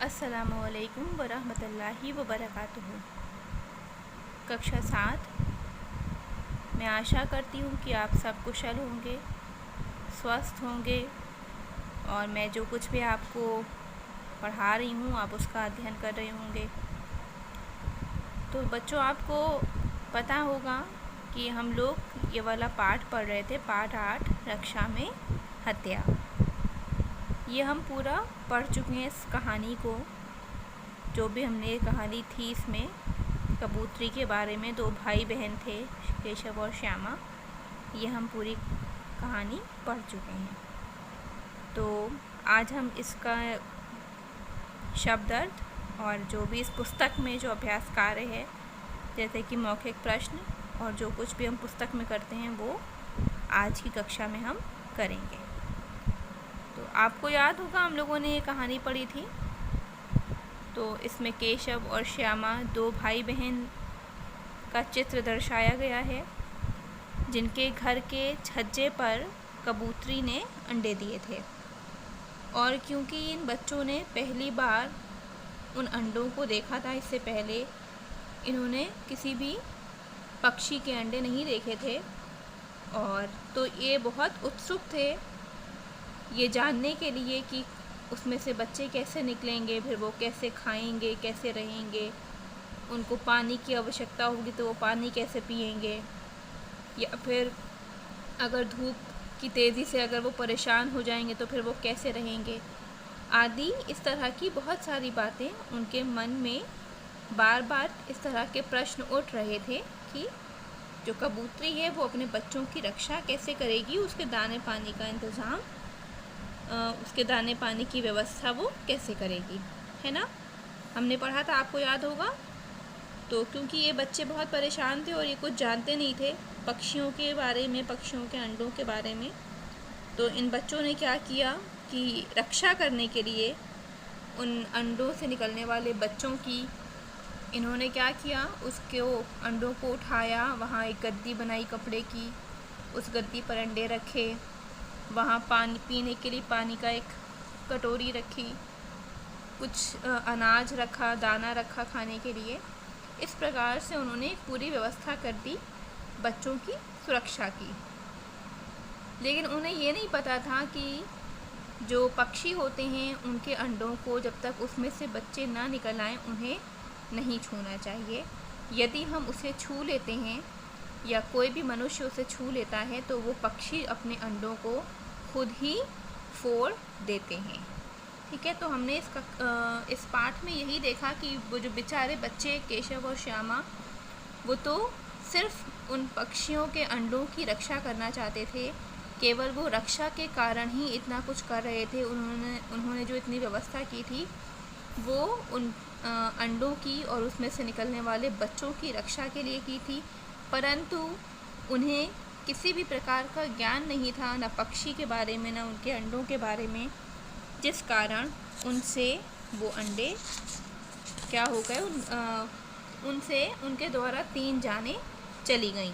अस्सलामुअलैकुम वरहमतुल्लाहि वबरकातुहू। कक्षा 7। मैं आशा करती हूँ कि आप सब कुशल होंगे, स्वस्थ होंगे और मैं जो कुछ भी आपको पढ़ा रही हूँ आप उसका अध्ययन कर रहे होंगे। तो बच्चों, आपको पता होगा कि हम लोग ये वाला पाठ पढ़ रहे थे, पाठ 8 रक्षा में हत्या। ये हम पूरा पढ़ चुके हैं इस कहानी को। जो भी हमने कहानी थी इसमें कबूतरी के बारे में, 2 भाई बहन थे, केशव और श्यामा। ये हम पूरी कहानी पढ़ चुके हैं। तो आज हम इसका शब्दार्थ और जो भी इस पुस्तक में जो अभ्यास कार्य है, जैसे कि मौखिक प्रश्न और जो कुछ भी हम पुस्तक में करते हैं, वो आज की कक्षा में हम करेंगे। तो आपको याद होगा हम लोगों ने ये कहानी पढ़ी थी। तो इसमें केशव और श्यामा 2 भाई बहन का चित्र दर्शाया गया है, जिनके घर के छज्जे पर कबूतरी ने अंडे दिए थे। और क्योंकि इन बच्चों ने पहली बार उन अंडों को देखा था, इससे पहले इन्होंने किसी भी पक्षी के अंडे नहीं देखे थे, और तो ये बहुत उत्सुक थे ये जानने के लिए कि उसमें से बच्चे कैसे निकलेंगे, फिर वो कैसे खाएंगे, कैसे रहेंगे, उनको पानी की आवश्यकता होगी तो वो पानी कैसे पिएंगे, या फिर अगर धूप की तेज़ी से अगर वो परेशान हो जाएंगे तो फिर वो कैसे रहेंगे, आदि इस तरह की बहुत सारी बातें उनके मन में बार बार इस तरह के प्रश्न उठ रहे थे कि जो कबूतरी है वो अपने बच्चों की रक्षा कैसे करेगी, उसके दाने पानी का इंतज़ाम, उसके दाने पानी की व्यवस्था वो कैसे करेगी, है ना। हमने पढ़ा था, आपको याद होगा। तो क्योंकि ये बच्चे बहुत परेशान थे और ये कुछ जानते नहीं थे पक्षियों के बारे में, पक्षियों के अंडों के बारे में, तो इन बच्चों ने क्या किया कि रक्षा करने के लिए उन अंडों से निकलने वाले बच्चों की इन्होंने क्या किया, उसके अंडों को उठाया, वहाँ एक गद्दी बनाई कपड़े की, उस गद्दी पर अंडे रखे, वहाँ पानी पीने के लिए पानी का एक कटोरी रखी, कुछ अनाज रखा, दाना रखा खाने के लिए। इस प्रकार से उन्होंने पूरी व्यवस्था कर दी बच्चों की सुरक्षा की। लेकिन उन्हें ये नहीं पता था कि जो पक्षी होते हैं उनके अंडों को जब तक उसमें से बच्चे ना निकल आएँ उन्हें नहीं छूना चाहिए। यदि हम उसे छू लेते हैं या कोई भी मनुष्य उसे छू लेता है तो वो पक्षी अपने अंडों को खुद ही फोड़ देते हैं। ठीक है, तो हमने इस पाठ में यही देखा कि वो जो बेचारे बच्चे केशव और श्यामा, वो तो सिर्फ उन पक्षियों के अंडों की रक्षा करना चाहते थे, केवल वो रक्षा के कारण ही इतना कुछ कर रहे थे। उन्होंने जो इतनी व्यवस्था की थी वो उन अंडों की और उसमें से निकलने वाले बच्चों की रक्षा के लिए की थी, परंतु उन्हें किसी भी प्रकार का ज्ञान नहीं था, न पक्षी के बारे में, न उनके अंडों के बारे में, जिस कारण उनसे वो अंडे क्या हो गए, उनसे उनके द्वारा 3 जानें चली गईं,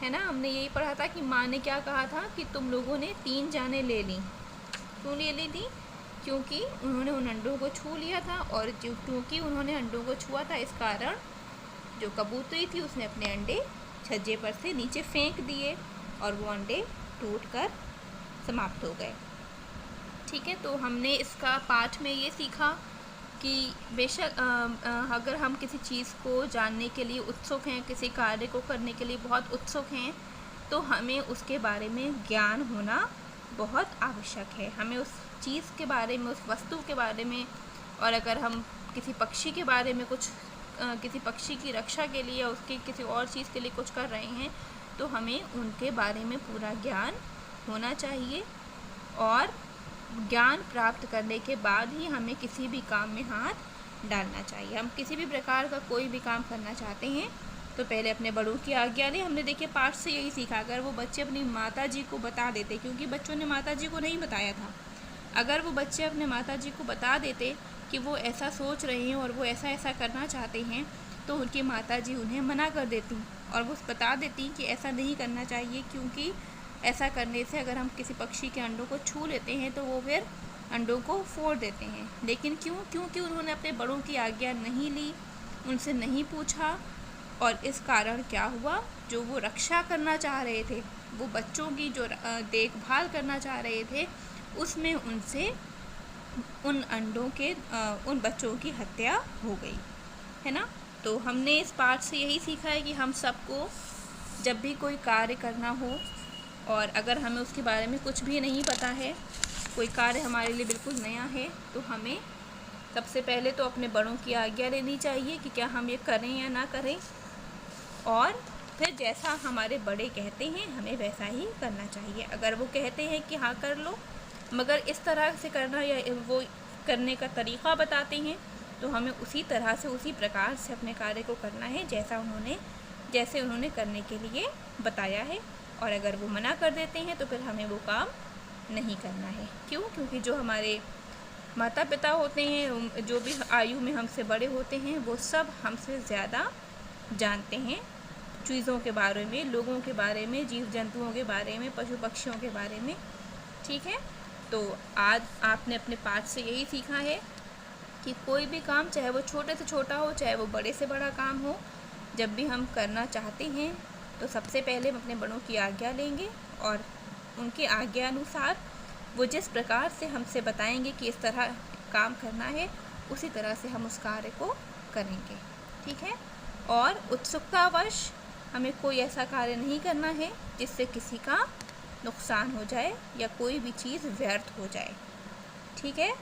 है ना। हमने यही पढ़ा था कि माँ ने क्या कहा था कि तुम लोगों ने 3 जानें ले लीं। क्यों ले ली थी? क्योंकि उन्होंने उन अंडों को छू लिया था, और क्योंकि उन्होंने अंडों को छुआ था, इस कारण जो कबूतरी थी उसने अपने अंडे छज्जे पर से नीचे फेंक दिए और वो अंडे टूटकर समाप्त हो गए। ठीक है, तो हमने इसका पाठ में ये सीखा कि बेशक अगर हम किसी चीज़ को जानने के लिए उत्सुक हैं, किसी कार्य को करने के लिए बहुत उत्सुक हैं, तो हमें उसके बारे में ज्ञान होना बहुत आवश्यक है। हमें उस चीज़ के बारे में, उस वस्तु के बारे में, और अगर हम किसी पक्षी के बारे में कुछ किसी पक्षी की रक्षा के लिए या उसके किसी और चीज़ के लिए कुछ कर रहे हैं, तो हमें उनके बारे में पूरा ज्ञान होना चाहिए, और ज्ञान प्राप्त करने के बाद ही हमें किसी भी काम में हाथ डालना चाहिए। हम किसी भी प्रकार का कोई भी काम करना चाहते हैं तो पहले अपने बड़ों की आज्ञा लें। हमने देखिए पाठ से यही सीखा, अगर वो बच्चे अपनी माता जी को बता देते, क्योंकि बच्चों ने माता जी को नहीं बताया था, अगर वो बच्चे अपने माता जी को बता देते कि वो ऐसा सोच रहे हैं और वो ऐसा ऐसा करना चाहते हैं, तो उनकी माता जी उन्हें मना कर देती और वो बता देती कि ऐसा नहीं करना चाहिए, क्योंकि ऐसा करने से अगर हम किसी पक्षी के अंडों को छू लेते हैं तो वो फिर अंडों को फोड़ देते हैं। लेकिन क्यों? क्योंकि उन्होंने अपने बड़ों की आज्ञा नहीं ली, उनसे नहीं पूछा, और इस कारण क्या हुआ, जो वो रक्षा करना चाह रहे थे, वो बच्चों की जो देखभाल करना चाह रहे थे, उसमें उनसे उन अंडों के उन बच्चों की हत्या हो गई, है ना। तो हमने इस पाठ से यही सीखा है कि हम सबको जब भी कोई कार्य करना हो और अगर हमें उसके बारे में कुछ भी नहीं पता है, कोई कार्य हमारे लिए बिल्कुल नया है, तो हमें सबसे पहले तो अपने बड़ों की आज्ञा लेनी चाहिए कि क्या हम ये करें या ना करें, और फिर जैसा हमारे बड़े कहते हैं हमें वैसा ही करना चाहिए। अगर वो कहते हैं कि हाँ कर लो, मगर इस तरह से करना या वो करने का तरीक़ा बताते हैं, तो हमें उसी तरह से उसी प्रकार से अपने कार्य को करना है जैसे उन्होंने करने के लिए बताया है। और अगर वो मना कर देते हैं तो फिर हमें वो काम नहीं करना है। क्यों? क्योंकि जो हमारे माता पिता होते हैं, जो भी आयु में हमसे बड़े होते हैं, वो सब हमसे ज़्यादा जानते हैं चीज़ों के बारे में, लोगों के बारे में, जीव जंतुओं के बारे में, पशु पक्षियों के बारे में। ठीक है, तो आज आपने अपने पाठ से यही सीखा है कि कोई भी काम, चाहे वो छोटे से छोटा हो, चाहे वो बड़े से बड़ा काम हो, जब भी हम करना चाहते हैं तो सबसे पहले हम अपने बड़ों की आज्ञा लेंगे और उनकी आज्ञा अनुसार वो जिस प्रकार से हमसे बताएंगे कि इस तरह काम करना है, उसी तरह से हम उस कार्य को करेंगे। ठीक है, और उत्सुकतावश हमें कोई ऐसा कार्य नहीं करना है जिससे किसी का नुकसान हो जाए या कोई भी चीज़ व्यर्थ हो जाए। ठीक है,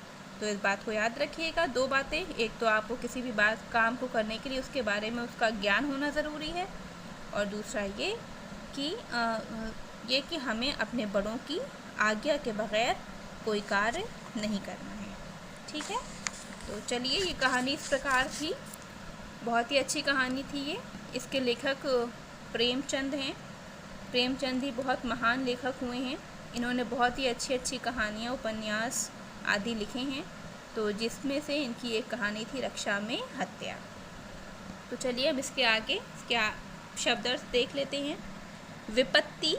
तो इस बात को याद रखिएगा। दो बातें, एक तो आपको किसी भी काम को करने के लिए उसके बारे में उसका ज्ञान होना ज़रूरी है, और दूसरा ये कि हमें अपने बड़ों की आज्ञा के बग़ैर कोई कार्य नहीं करना है। ठीक है, तो चलिए, ये कहानी इस प्रकार थी। बहुत ही अच्छी कहानी थी ये। इसके लेखक प्रेमचंद हैं। प्रेमचंद ही बहुत महान लेखक हुए हैं। इन्होंने बहुत ही अच्छी अच्छी कहानियाँ, उपन्यास आदि लिखे हैं। तो जिसमें से इनकी एक कहानी थी रक्षा में हत्या। तो चलिए अब इसके आगे क्या शब्द अर्थ देख लेते हैं। विपत्ति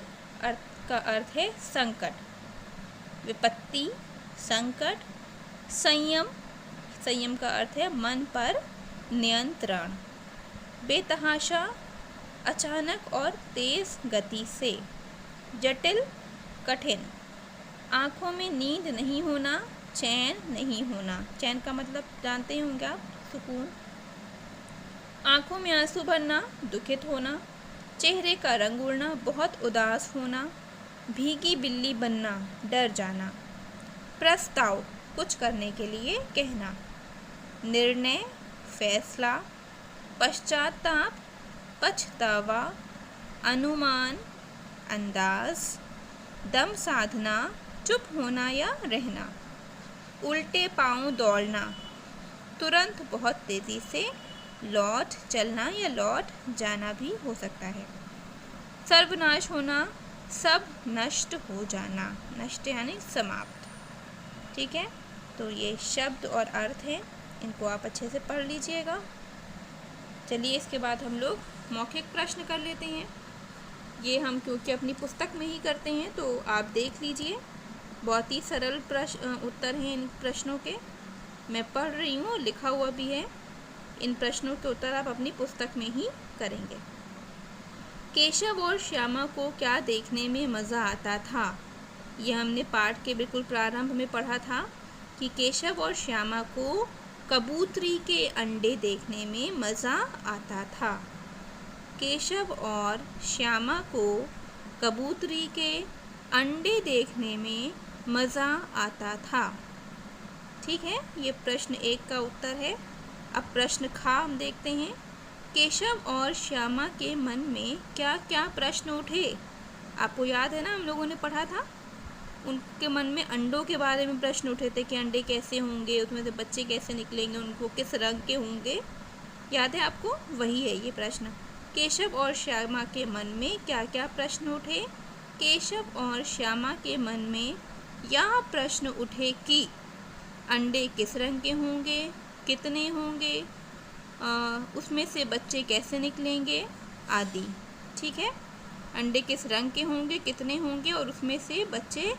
का अर्थ है संकट। विपत्ति, संकट। संयम, संयम का अर्थ है मन पर नियंत्रण। बेतहाशा, अचानक और तेज गति से। जटिल, कठिन। आँखों में नींद नहीं होना, चैन नहीं होना। चैन का मतलब जानते होंगे आप, सुकून। आँखों में आंसू भरना, दुखित होना। चेहरे का रंग उड़ना, बहुत उदास होना। भीगी बिल्ली बनना, डर जाना। प्रस्ताव, कुछ करने के लिए कहना। निर्णय, फैसला। पश्चाताप, पछतावा। अनुमान, अंदाज। दम साधना, चुप होना या रहना। उल्टे पांव दौड़ना, तुरंत बहुत तेज़ी से। लौट चलना या लौट जाना भी हो सकता है। सर्वनाश होना, सब नष्ट हो जाना। नष्ट यानी समाप्त। ठीक है, तो ये शब्द और अर्थ हैं, इनको आप अच्छे से पढ़ लीजिएगा। चलिए इसके बाद हम लोग मौखिक प्रश्न कर लेते हैं। ये हम क्योंकि अपनी पुस्तक में ही करते हैं, तो आप देख लीजिए। बहुत ही सरल उत्तर हैं इन प्रश्नों के। मैं पढ़ रही हूँ, लिखा हुआ भी है। इन प्रश्नों के उत्तर आप अपनी पुस्तक में ही करेंगे। केशव और श्यामा को क्या देखने में मज़ा आता था? यह हमने पाठ के बिल्कुल प्रारंभ में पढ़ा था कि केशव और श्यामा को कबूतरी के अंडे देखने में मज़ा आता था। केशव और श्यामा को कबूतरी के अंडे देखने में मज़ा आता था। ठीक है, ये प्रश्न 1 का उत्तर है। अब प्रश्न खा हम देखते हैं। केशव और श्यामा के मन में क्या क्या प्रश्न उठे? आपको याद है ना, हम लोगों ने पढ़ा था। उनके मन में अंडों के बारे में प्रश्न उठे थे कि अंडे कैसे होंगे, उसमें से बच्चे कैसे निकलेंगे, उनको किस रंग के होंगे। याद है आपको? वही है ये प्रश्न। केशव और श्यामा के मन में क्या क्या प्रश्न उठे? केशव और श्यामा के मन में यह प्रश्न उठे कि अंडे किस रंग के होंगे, कितने होंगे, उसमें से बच्चे कैसे निकलेंगे आदि। ठीक है, अंडे किस रंग के होंगे, कितने होंगे और उसमें से बच्चे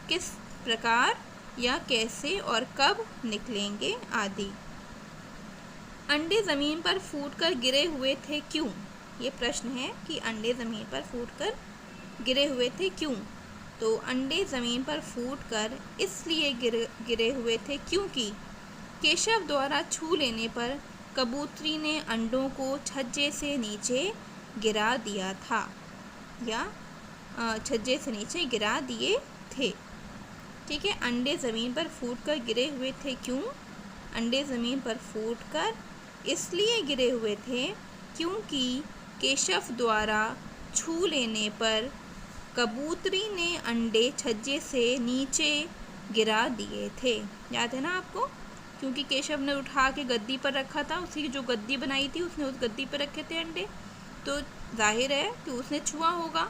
किस प्रकार या कैसे और कब निकलेंगे आदि। अंडे ज़मीन पर फूटकर गिरे हुए थे क्यों? ये प्रश्न है कि अंडे ज़मीन पर फूटकर गिरे हुए थे क्यों? तो अंडे ज़मीन पर फूटकर इसलिए गिरे हुए थे क्योंकि केशव द्वारा छू लेने पर कबूतरी ने अंडों को छज्जे से नीचे गिरा दिया था, या छज्जे से नीचे गिरा दिए थे। ठीक है, अंडे ज़मीन पर फूटकर गिरे हुए थे क्यों? अंडे ज़मीन पर फूटकर इसलिए गिरे हुए थे क्योंकि केशव द्वारा छू लेने पर कबूतरी ने अंडे छज्जे से नीचे गिरा दिए थे। याद है ना आपको? क्योंकि केशव ने उठा के गद्दी पर रखा था, उसी की जो गद्दी बनाई थी उसने उस गद्दी पर रखे थे अंडे, तो जाहिर है कि उसने छुआ होगा।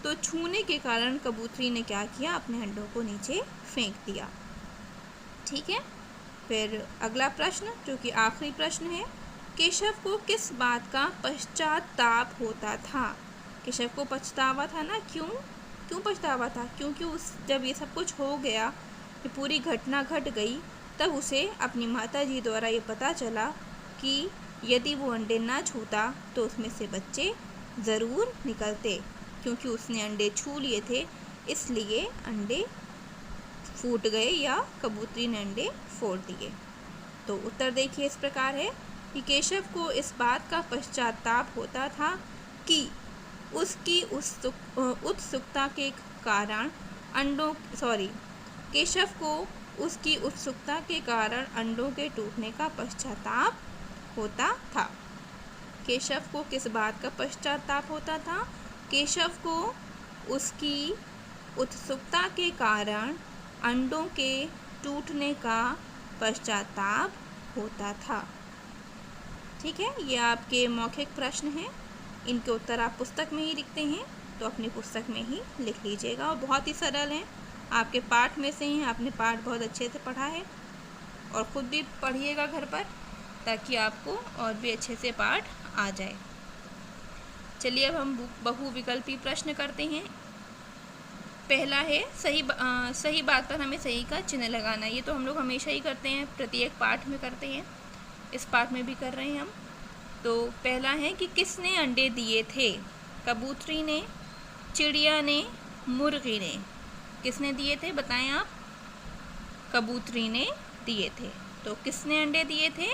तो छूने के कारण कबूतरी ने क्या किया, अपने अंडों को नीचे फेंक दिया। ठीक है, फिर अगला प्रश्न जो कि आखिरी प्रश्न है, केशव को किस बात का पश्चाताप होता था? केशव को पछतावा था ना, क्यों पछतावा था? क्योंकि जब ये सब कुछ हो गया, ये पूरी घटना घट गई, तब उसे अपनी माताजी द्वारा ये पता चला कि यदि वो अंडे ना छूता तो उसमें से बच्चे ज़रूर निकलते। क्योंकि उसने अंडे छू लिए थे इसलिए अंडे फूट गए या कबूतरी ने अंडे फोड़ दिए। तो उत्तर देखिए इस प्रकार है कि केशव को इस बात का पश्चाताप होता था कि उसकी उत्सुकता के कारण केशव को उसकी उत्सुकता के कारण अंडों के टूटने का पश्चाताप होता था। केशव को किस बात का पश्चाताप होता था? केशव को उसकी उत्सुकता के कारण अंडों के टूटने का पश्चाताप होता था। ठीक है, ये आपके मौखिक प्रश्न हैं। इनके उत्तर आप पुस्तक में ही लिखते हैं, तो अपनी पुस्तक में ही लिख लीजिएगा। और बहुत ही सरल हैं, आपके पाठ में से ही आपने पाठ बहुत अच्छे से पढ़ा है, और ख़ुद भी पढ़िएगा घर पर, ताकि आपको और भी अच्छे से पाठ आ जाए। चलिए अब हम बहुविकल्पी प्रश्न करते हैं। पहला है सही बात पर हमें सही का चिन्ह लगाना। ये तो हम लोग हमेशा ही करते हैं, प्रत्येक पाठ में करते हैं, इस पाठ में भी कर रहे हैं हम। तो पहला है कि किसने अंडे दिए थे? कबूतरी ने, चिड़िया ने, मुर्गी ने। किसने दिए थे बताएं आप? कबूतरी ने दिए थे। तो किसने अंडे दिए थे?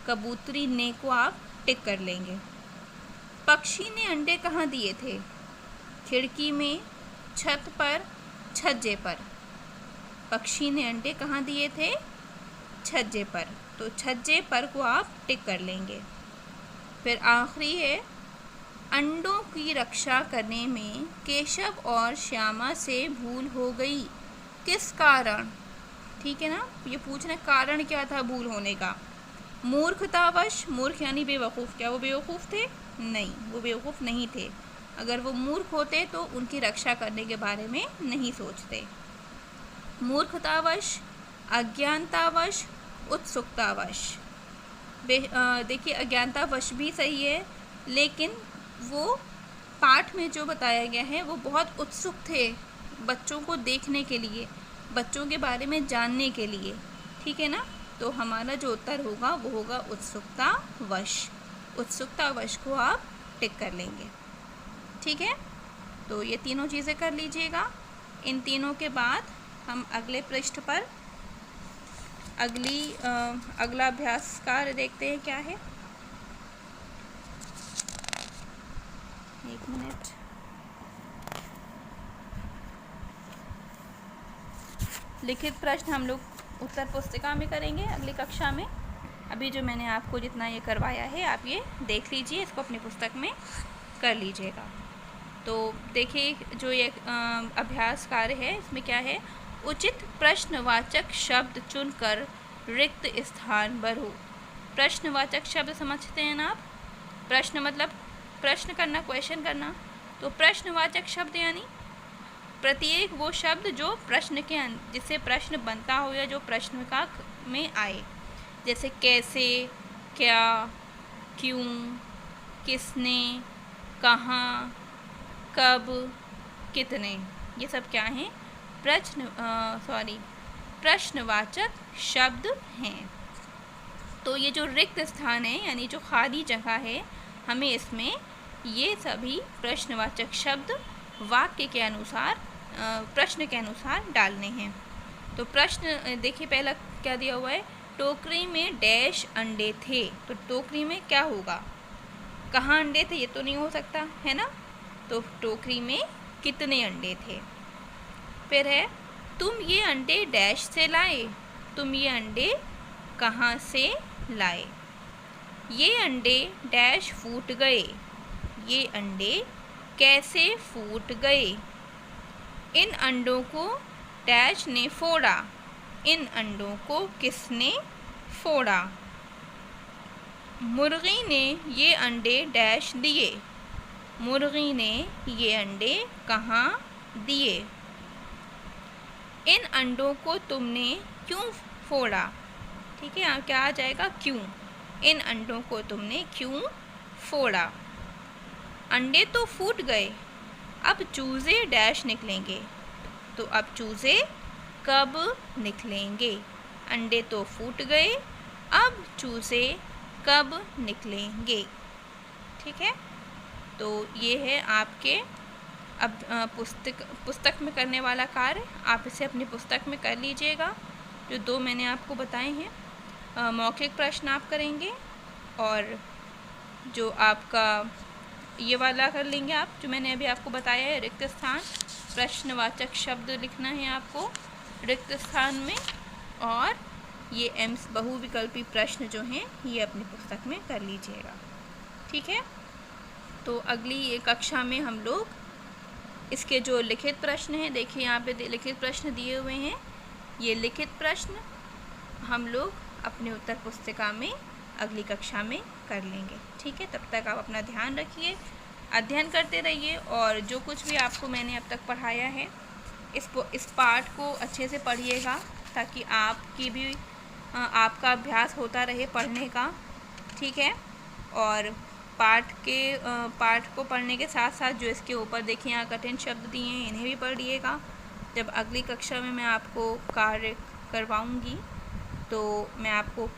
कबूतरी ने को आप टिक कर लेंगे। पक्षी ने अंडे कहाँ दिए थे? खिड़की में, छत पर, छज्जे पर। पक्षी ने अंडे कहाँ दिए थे? छज्जे पर। तो छज्जे पर को आप टिक कर लेंगे। फिर आखिरी है, अंडों की रक्षा करने में केशव और श्यामा से भूल हो गई, किस कारण? ठीक है ना, ये पूछना कारण क्या था भूल होने का? मूर्खतावश। मूर्ख यानी बेवकूफ़। क्या वो बेवकूफ़ थे? नहीं, वो बेवकूफ़ नहीं थे। अगर वो मूर्ख होते तो उनकी रक्षा करने के बारे में नहीं सोचते। मूर्खतावश, अज्ञानतावश, उत्सुकतावश। देखिए अज्ञानतावश भी सही है, लेकिन वो पाठ में जो बताया गया है वो बहुत उत्सुक थे बच्चों को देखने के लिए, बच्चों के बारे में जानने के लिए। ठीक है ना, तो हमारा जो उत्तर होगा वो होगा उत्सुकतावश। उत्सुकतावश को आप टिक कर लेंगे। ठीक है, तो ये तीनों चीज़ें कर लीजिएगा। इन तीनों के बाद हम अगले पृष्ठ पर अगला अभ्यास कार्य देखते हैं क्या है। एक मिनट। लिखित प्रश्न हम लोग उत्तर पुस्तिका में करेंगे अगली कक्षा में। अभी जो मैंने आपको जितना ये करवाया है आप ये देख लीजिए, इसको अपनी पुस्तक में कर लीजिएगा। तो देखिए जो ये अभ्यास कार्य है इसमें क्या है, उचित प्रश्नवाचक शब्द चुनकर रिक्त स्थान भरो। प्रश्नवाचक शब्द समझते हैं ना आप? प्रश्न मतलब प्रश्न करना, क्वेश्चन करना। तो प्रश्नवाचक शब्द यानी प्रत्येक वो शब्द जो प्रश्न के जिससे प्रश्न बनता हो या जो प्रश्न का में आए, जैसे कैसे, क्या, क्यों, किसने, कहाँ, कब, कितने। ये सब क्या हैं? प्रश्नवाचक शब्द हैं। तो ये जो रिक्त स्थान है यानी जो खाली जगह है, हमें इसमें ये सभी प्रश्नवाचक शब्द वाक्य के अनुसार प्रश्न के अनुसार डालने हैं। तो प्रश्न देखिए, पहला क्या दिया हुआ है, टोकरी में डैश अंडे थे। तो टोकरी में क्या होगा, कहाँ अंडे थे, ये तो नहीं हो सकता है ना। तो टोकरी में कितने अंडे थे। फिर है, तुम ये अंडे डैश से लाए। तुम ये अंडे कहाँ से लाए। ये अंडे डैश फूट गए। ये अंडे कैसे फूट गए। इन अंडों को डैश ने फोड़ा। इन अंडों को किसने फोड़ा। मुर्गी ने ये अंडे डैश दिए। मुर्गी ने ये अंडे कहाँ दिए। इन अंडों को तुमने क्यों फोड़ा। ठीक है, यहाँ क्या आ जाएगा, क्यों। इन अंडों को तुमने क्यों फोड़ा। अंडे तो फूट गए, अब चूज़े डैश निकलेंगे। तो अब चूज़े कब निकलेंगे। अंडे तो फूट गए, अब चूज़े कब निकलेंगे। ठीक है, तो ये है आपके अब पुस्तक में करने वाला कार्य। आप इसे अपनी पुस्तक में कर लीजिएगा। जो दो मैंने आपको बताए हैं, मौखिक प्रश्न आप करेंगे और जो आपका ये वाला कर लेंगे आप, जो मैंने अभी आपको बताया है, रिक्त स्थान, प्रश्नवाचक शब्द लिखना है आपको रिक्त स्थान में, और ये एम्स बहुविकल्पी प्रश्न जो हैं ये अपनी पुस्तक में कर लीजिएगा। ठीक है, तो अगली ये कक्षा में हम लोग इसके जो लिखित प्रश्न हैं, देखिए यहाँ पे लिखित प्रश्न दिए हुए हैं, ये लिखित प्रश्न हम लोग अपने उत्तर पुस्तिका में अगली कक्षा में कर लेंगे। ठीक है, तब तक आप अपना ध्यान रखिए, अध्ययन करते रहिए, और जो कुछ भी आपको मैंने अब तक पढ़ाया है इस पाठ को अच्छे से पढ़िएगा, ताकि आपका अभ्यास होता रहे पढ़ने का। ठीक है, और पाठ को पढ़ने के साथ साथ जो इसके ऊपर देखिए यहाँ कठिन शब्द दिए हैं, इन्हें भी पढ़िएगा। जब अगली कक्षा में मैं आपको कार्य करवाऊँगी तो मैं आपको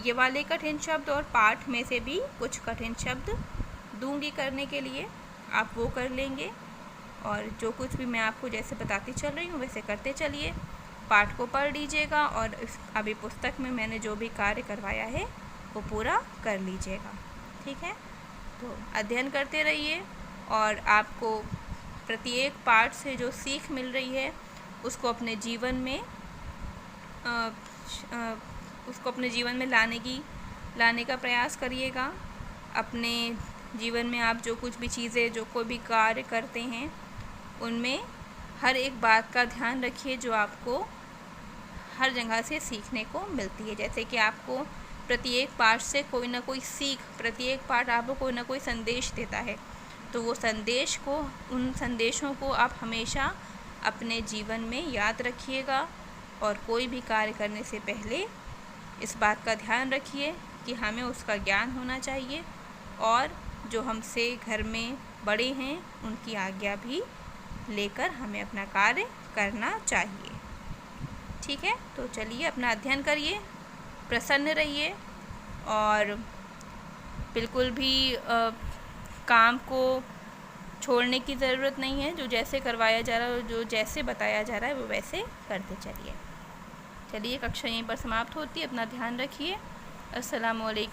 ये वाले कठिन शब्द और पाठ में से भी कुछ कठिन शब्द दूंगी करने के लिए, आप वो कर लेंगे। और जो कुछ भी मैं आपको जैसे बताती चल रही हूँ वैसे करते चलिए, पाठ को पढ़ लीजिएगा, और अभी पुस्तक में मैंने जो भी कार्य करवाया है वो पूरा कर लीजिएगा। ठीक है, तो अध्ययन करते रहिए, और आपको प्रत्येक पाठ से जो सीख मिल रही है उसको अपने जीवन में लाने का प्रयास करिएगा। अपने जीवन में आप जो कुछ भी चीज़ें, जो कोई भी कार्य करते हैं, उनमें हर एक बात का ध्यान रखिए जो आपको हर जगह से सीखने को मिलती है। जैसे कि आपको प्रत्येक पाठ से कोई ना कोई सीख, प्रत्येक पाठ आपको कोई ना कोई संदेश देता है, तो वो उन संदेशों को आप हमेशा अपने जीवन में याद रखिएगा, और कोई भी कार्य करने से पहले इस बात का ध्यान रखिए कि हमें उसका ज्ञान होना चाहिए, और जो हमसे घर में बड़े हैं उनकी आज्ञा भी लेकर हमें अपना कार्य करना चाहिए। ठीक है, तो चलिए अपना अध्ययन करिए, प्रसन्न रहिए, और बिल्कुल भी काम को छोड़ने की ज़रूरत नहीं है। जो जैसे करवाया जा रहा है, जो जैसे बताया जा रहा है वो वैसे करते चलिए। चलिए, कक्षा यहीं पर समाप्त होती है। अपना ध्यान रखिए। अस्सलामु अलैकुम।